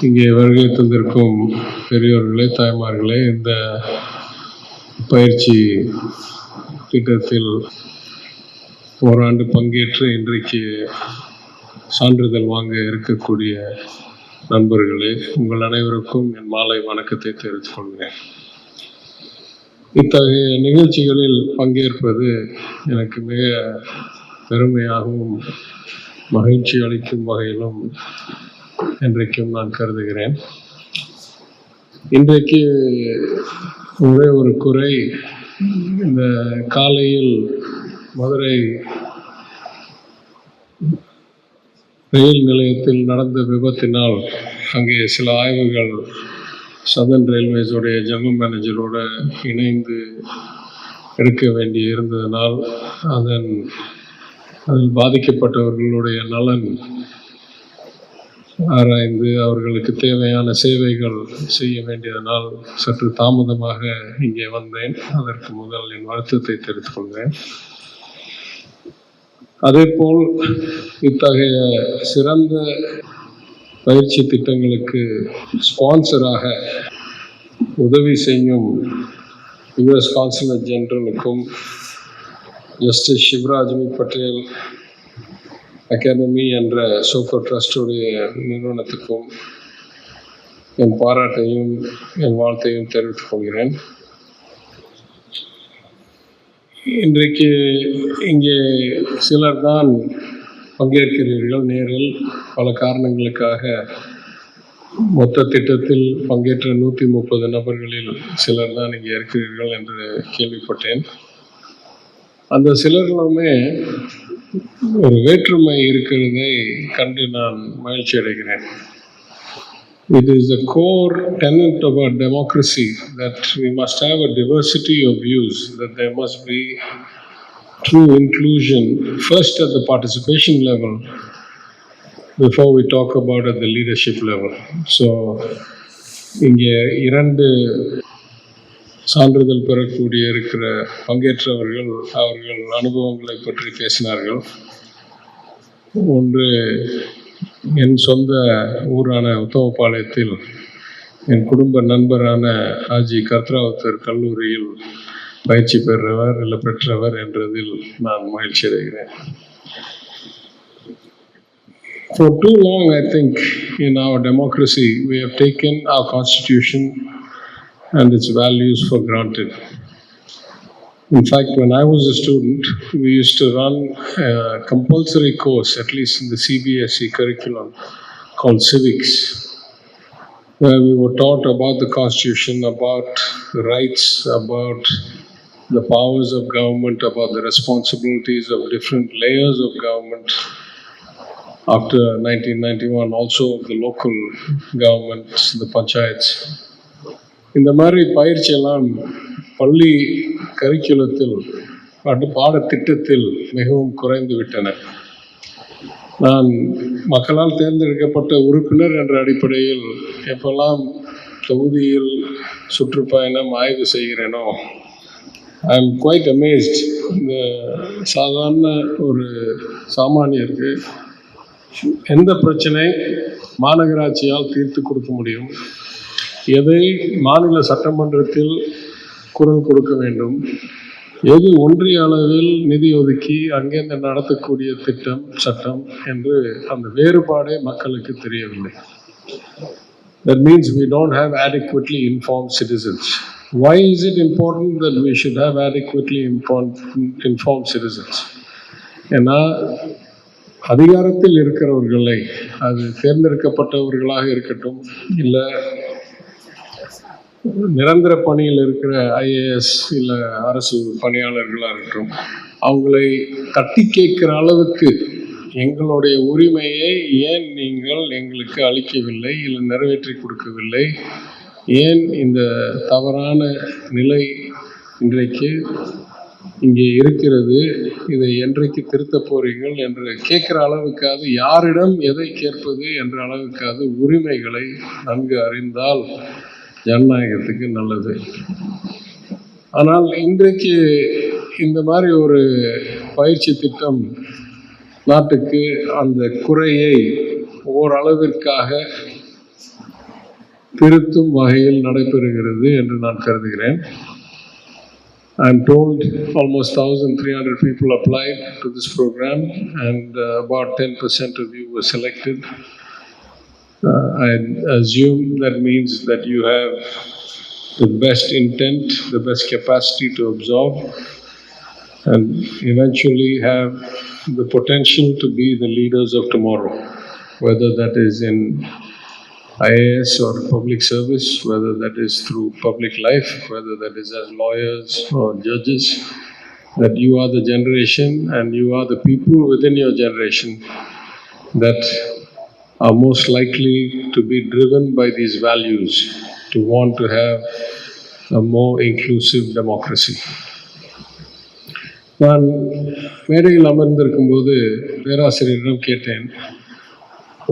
இங்கே வருகை தந்திருக்கும் பெரியோர்களே, தாய்மார்களே, இந்த பயிற்சி திட்டத்தில் ஓராண்டு பங்கேற்று இன்றைக்கு சான்றிதழ் வாங்க இருக்கக்கூடிய நண்பர்களே, உங்கள் அனைவருக்கும் என் மாலை வணக்கத்தை தெரிவித்துக் கொள்கிறேன். இத்தகைய நிகழ்ச்சிகளில் பங்கேற்பது எனக்கு மிக பெருமையாகவும் மகிழ்ச்சி அளிக்கும் வகையிலும் இன்றைக்கும் நான் கருதுகிறேன். இன்றைக்கு ஒரே ஒரு குறை, இந்த காலையில் மதுரை ரயில் நிலையத்தில் நடந்த விபத்தினால் அங்கே சில ஆய்வுகள் சதர்ன் ரயில்வேஸுடைய ஜெனரல் மேனேஜரோடு இணைந்து எடுக்க வேண்டி இருந்ததனால் அதில் பாதிக்கப்பட்டவர்களுடைய நலன் ஆராய்ந்து அவர்களுக்கு தேவையான சேவைகள் செய்ய வேண்டியதனால் சற்று தாமதமாக இங்கே வந்தேன். அதற்கு முதல் என் வருத்தத்தை தெரிவித்துக் கொள்கிறேன். அதேபோல் இத்தகைய சிறந்த பயிற்சி திட்டங்களுக்கு ஸ்பான்சராக உதவி செய்யும் US கான்சுலேட் ஜெனரலுக்கும் ஜஸ்டிஸ் சிவராஜ்மி பட்டேல் அகாடமி என்ற சோஃபோ ட்ரஸ்டுடைய நிறுவனத்துக்கும் என் பாராட்டையும் என் வாழ்த்தையும் தெரிவித்துக் கொள்கிறேன். இன்றைக்கு இங்கே சிலர் தான் பங்கேற்கிறீர்கள் நேரில். பல காரணங்களுக்காக மொத்த திட்டத்தில் பங்கேற்ற 130 நபர்களில் சிலர் தான் இங்கே இருக்கிறீர்கள் என்று கேள்விப்பட்டேன். அந்த சிலர்களுமே ஒரு வேற்றுமை இருக்கிறதை கண்டு நான் மகிழ்ச்சி அடைகிறேன். It is the core tenet of our democracy that we must have a diversity of views, that there must be true inclusion first at the participation level before we talk about at the leadership level. So இங்கே 2 சான்றிதழ் பெறக்கூடிய இருக்கிற பங்கேற்றவர்கள் அவர்கள் அனுபவங்களை பற்றி பேசினார்கள். ஒன்று, என் சொந்த ஊரான உத்தமபாளையத்தில் என் குடும்ப நண்பரான ஆஜி கர்த்ராவத்தர் கல்லூரியில் பயிற்சி பெற்றவர் என்றதில் நான் மகிழ்ச்சி அடைகிறேன். For too long, I think, in our democracy, we have taken our constitution and its values for granted. In fact, when I was a student, we used to run a compulsory course, at least in the CBSE curriculum, called Civics, where we were taught about the Constitution, about the rights, about the powers of government, about the responsibilities of different layers of government. After 1991, also the local governments, the panchayats. இந்த மாதிரி பயிற்சியெல்லாம் பள்ளி கரிக்குலத்தில் பாடத்திட்டத்தில் மிகவும் குறைந்து விட்டன. நான் மக்களால் தேர்ந்தெடுக்கப்பட்ட உறுப்பினர் என்ற அடிப்படையில் எப்பெல்லாம் தொகுதியில் சுற்றுப்பயணம் ஆய்வு செய்கிறேனோ, ஐ எம் குவைட் அமேஸ்ட். இந்த சாதாரண ஒரு சாமானியருக்கு எந்த பிரச்சனை மாநகராட்சியால் தீர்த்து கொடுக்க முடியும், எதை மாநில சட்டமன்றத்தில் குரல் கொடுக்க வேண்டும், எது ஒன்றிய அளவில் நிதி ஒதுக்கி அங்கேருந்து நடத்தக்கூடிய திட்டம் சட்டம் என்று அந்த வேறுபாடே மக்களுக்கு தெரியவில்லை. That means we don't have adequately informed citizens. Why is it important that we should have adequately informed citizens? ஏன்னா அதிகாரத்தில் இருக்கிறவர்களை, அது தேர்ந்தெடுக்கப்பட்டவர்களாக இருக்கட்டும், இல்லை நிரந்தர பணியில் இருக்கிற IAS இல்லை அரசு பணியாளர்களாக இருக்கட்டும், அவங்களை தட்டி கேட்கிற அளவுக்கு எங்களுடைய உரிமையை ஏன் நீங்கள் எங்களுக்கு அளிக்கவில்லை, இல்லை நிறைவேற்றி கொடுக்கவில்லை, ஏன் இந்த தவறான நிலை இன்றைக்கு இங்கே இருக்கிறது, இதை என்றைக்கு திருத்த போறீர்கள் என்று கேட்கிற அளவுக்காவது, யாரிடம் எதை கேட்பது என்ற அளவுக்காவது உரிமைகளை நன்கு அறிந்தால் ஜனநாயகத்துக்கு நல்லது. ஆனால் இன்றைக்கு இந்த மாதிரி ஒரு பயிற்சி திட்டம் நாட்டுக்கு அந்த குறையை ஓரளவிற்காக திருத்தும் வகையில் நடைபெறுகிறது என்று நான் கருதுகிறேன். I'm told almost 1,300 people applied to this program and about 10% of you were selected. I assume that means that you have the best intent, the best capacity to absorb and eventually have the potential to be the leaders of tomorrow, whether that is in IAS or public service, whether that is through public life, whether that is as lawyers or judges, that you are the generation and you are the people within your generation that are most likely to be driven by these values, to want to have a more inclusive democracy. நான் மேடையில் அமர்ந்திருக்கும்போது பேராசிரியரிடம் கேட்டேன்,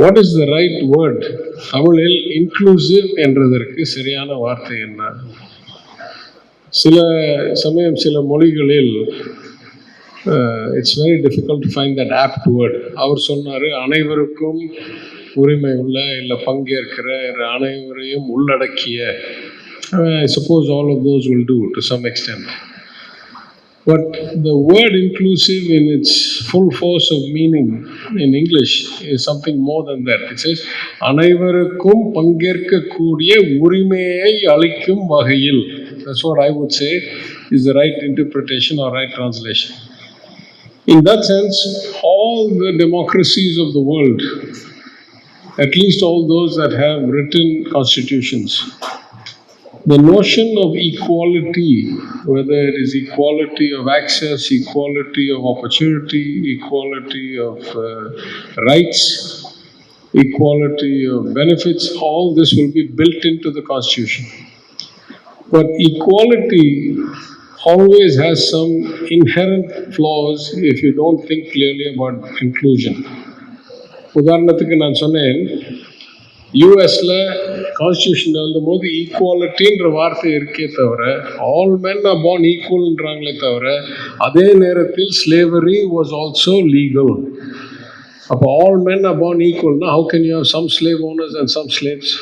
what is the right word? தமிழில் inclusive என்றதற்கு சரியான வார்த்தை என்ன? சில சமயம் சில மொழிகளில் it's very difficult to find that apt word. அவர் சொன்னார், அனைவருக்கும் உரிமை உள்ள இல்லை பங்கேற்கிற அனைவரையும் உள்ளடக்கிய. I suppose all of those will do to some extent. But the word inclusive in its full force of meaning in English is something more than that. It says, அனைவருக்கும் பங்கேற்கக்கூடிய உரிமையை அளிக்கும் வகையில். That's what I would say is the right interpretation or right translation. In that sense, all the democracies of the world, at least all those that have written constitutions, the notion of equality, whether it is equality of access, equality of opportunity, equality of rights, equality of benefits, all this will be built into the Constitution. But equality always has some inherent flaws if you don't think clearly about inclusion. உதாரணத்துக்கு நான் சொன்னேன், யூஎஸில் constitution எழுதும்போது ஈக்குவாலிட்டின்ற வார்த்தை இருக்கே தவிர all men are born ஈக்குவல்ன்றாங்களே தவிர அதே நேரத்தில் ஸ்லேவரி வாஸ் ஆல்சோ லீகல். அப்போ ஆல் மென் ஆர் பார்ன் ஈக்குவல்னா how can you have some slave owners and some slaves?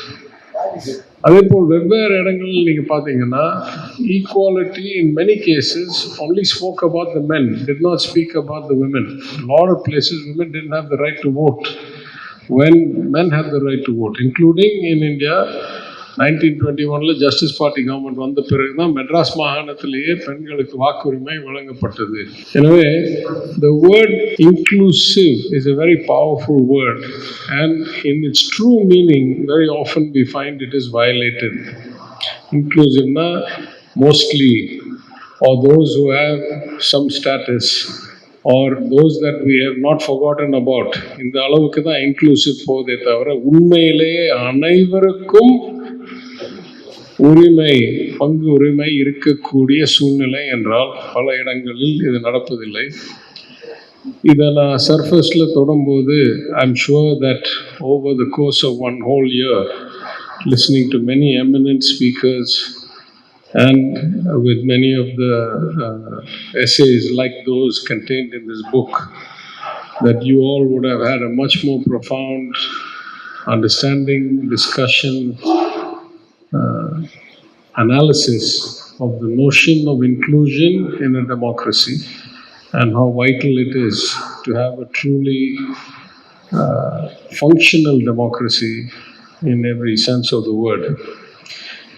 அதே போல் வெவ்வேறு இடங்களில் நீங்கள் பார்த்தீங்கன்னா equality in many cases only spoke about the men, did not speak about the women. A lot of places women didn't have the right to vote when men had the right to vote, including in India. 1921 justice party government வந்த பிறகு தான் மெட்ராஸ் மாகாணத்திலேயே பெண்களுக்கு வாக்குரிமை வழங்கப்பட்டது. எனவே the word inclusive is a very powerful word and in its true meaning very often we find it is violated. Inclusive na mostly, or those who have some status, or those that we have not forgotten about. இந்த அளவுக்கு தான் inclusive போதே தவிர உண்மையிலேயே அனைவருக்கும் உரிமை, பங்கு உரிமை இருக்கக்கூடிய சூழ்நிலை என்றால் பல இடங்களில் இது நடப்பதில்லை. இதை நான் சர்ஃபேஸில் தொடும்போது I'm sure that over the course of one whole year, listening to many eminent speakers and with many of the essays like those contained in this book, that you all would have had a much more profound understanding, discussion, analysis of the notion of inclusion in a democracy and how vital it is to have a truly functional democracy in every sense of the word.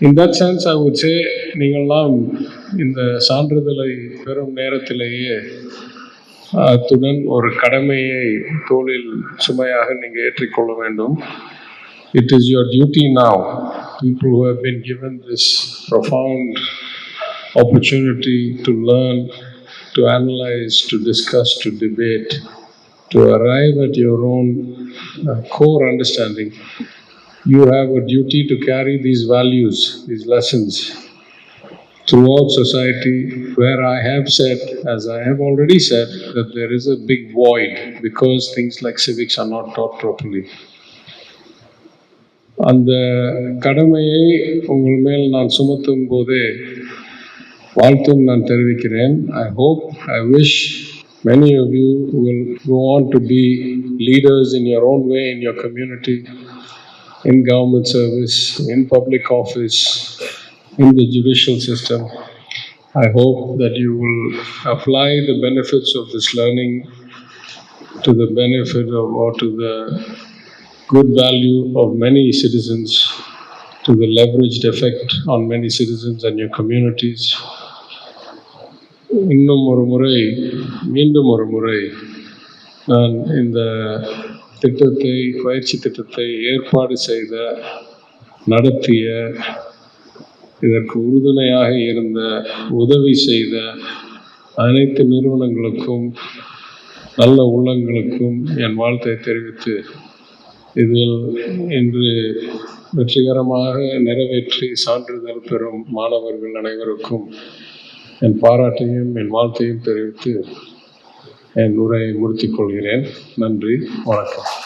In that sense, I would say, நீங்கள்லாம் இந்த சான்றிதழை பெறும் நேரத்திலேயே அத்துடன் ஒரு கடமையை தோளில் சுமையாக நீங்கள் ஏற்றிக்கொள்ள வேண்டும். It is your duty now, people who have been given this profound opportunity to learn, to analyze, to discuss, to debate, to arrive at your own core understanding. You have a duty to carry these values, these lessons throughout society, where I have said, as I have already said, that there is a big void because things like civics are not taught properly. அந்த கடமையை உங்கள் மேல் நான் சுமத்தும் போதே வாழ்த்தும் நான் தெரிவிக்கிறேன். I hope, I wish many of you will go on to be leaders in your own way in your community, in government service, in public office, in the judicial system. I hope that you will apply the benefits of this learning to the benefit of, or to the good value of many citizens, to the leveraged effect on many citizens and your communities. இன்னும் ஒரு முறை, மீண்டும் ஒரு முறை நான் இந்த திட்டத்தை, பயிற்சி திட்டத்தை ஏற்பாடு செய்த, நடத்திய, இதற்கு உறுதுணையாக இருந்த, உதவி செய்த அனைத்து நிறுவனங்களுக்கும், நல்ல உள்ளங்களுக்கும் என் வாழ்த்தை தெரிவித்து, இதில் இன்று வெற்றிகரமாக நிறைவேற்றி சான்றிதழ் பெறும் மாணவர்கள் அனைவருக்கும் என் பாராட்டையும் என் வாழ்த்தையும் தெரிவித்து என் உரையை முடித்துக் கொள்கிறேன். நன்றி, வணக்கம்.